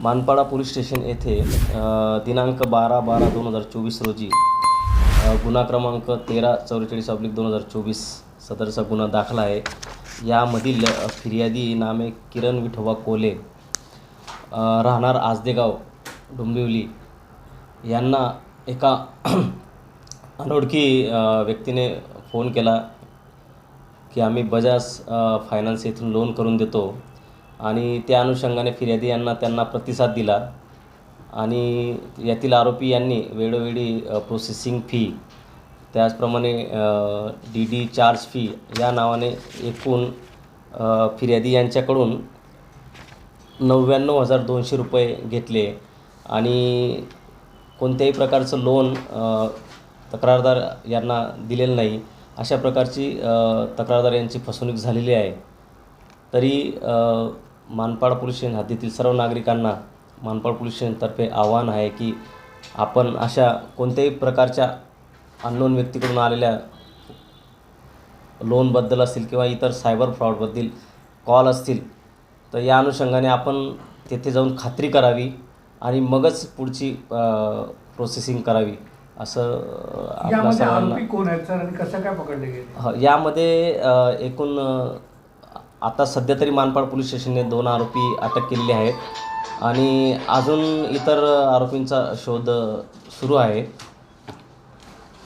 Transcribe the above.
Manpada police station येथे दिनांक 12/12/2024 रोजी गुन्हा क्रमांक 1344/2024 सदरचा गुन्हा दाखल आहे। यामधील फिर्यादी नामे किरण विठोबा कोले, राहणार आजदेगाव डोंबिवली, यांना एका अनोळखी व्यक्तीने फोन केला की आम्ही बजाज फायनान्स येथून लोन करून देतो आणि त्या अनुषंगाने फिर्यादी यांना त्यांना प्रतिसाद दिला आणि यातील आरोपी यांनी वेळोवेळी प्रोसेसिंग फी, त्याचप्रमाणे डी चार्ज फी या नावाने एकूण फिर्यादी यांच्याकडून 99,200 रुपये घेतले आणि कोणत्याही प्रकारचं लोन तक्रारदार यांना दिलेलं नाही, अशा प्रकारची तक्रारदार यांची फसवणूक झालेली आहे। तरी मानपाड पोलीस स्टेशन हद्दीतील सर्व नागरिकांना मानपाड पोलीस स्टेशनतर्फे आवाहन आहे की आपण अशा कोणत्याही प्रकारच्या अननोन व्यक्तीकडून आलेल्या लोनबद्दल असतील किंवा इतर सायबर फ्रॉडबद्दल कॉल असतील तर या अनुषंगाने आपण तेथे जाऊन खात्री करावी आणि मगच पुढची प्रोसेसिंग करावी असं आपल्या सर्वांना। आरोपी कोण आहेत सर आणि कसं काय पकडले गेले? यामध्ये एकूण आता सध्या तरी मानपाड पोलीस स्टेशनने 2 आरोपी अटक केलेले आहेत आणि अजून इतर आरोपींचा शोध सुरू आहे।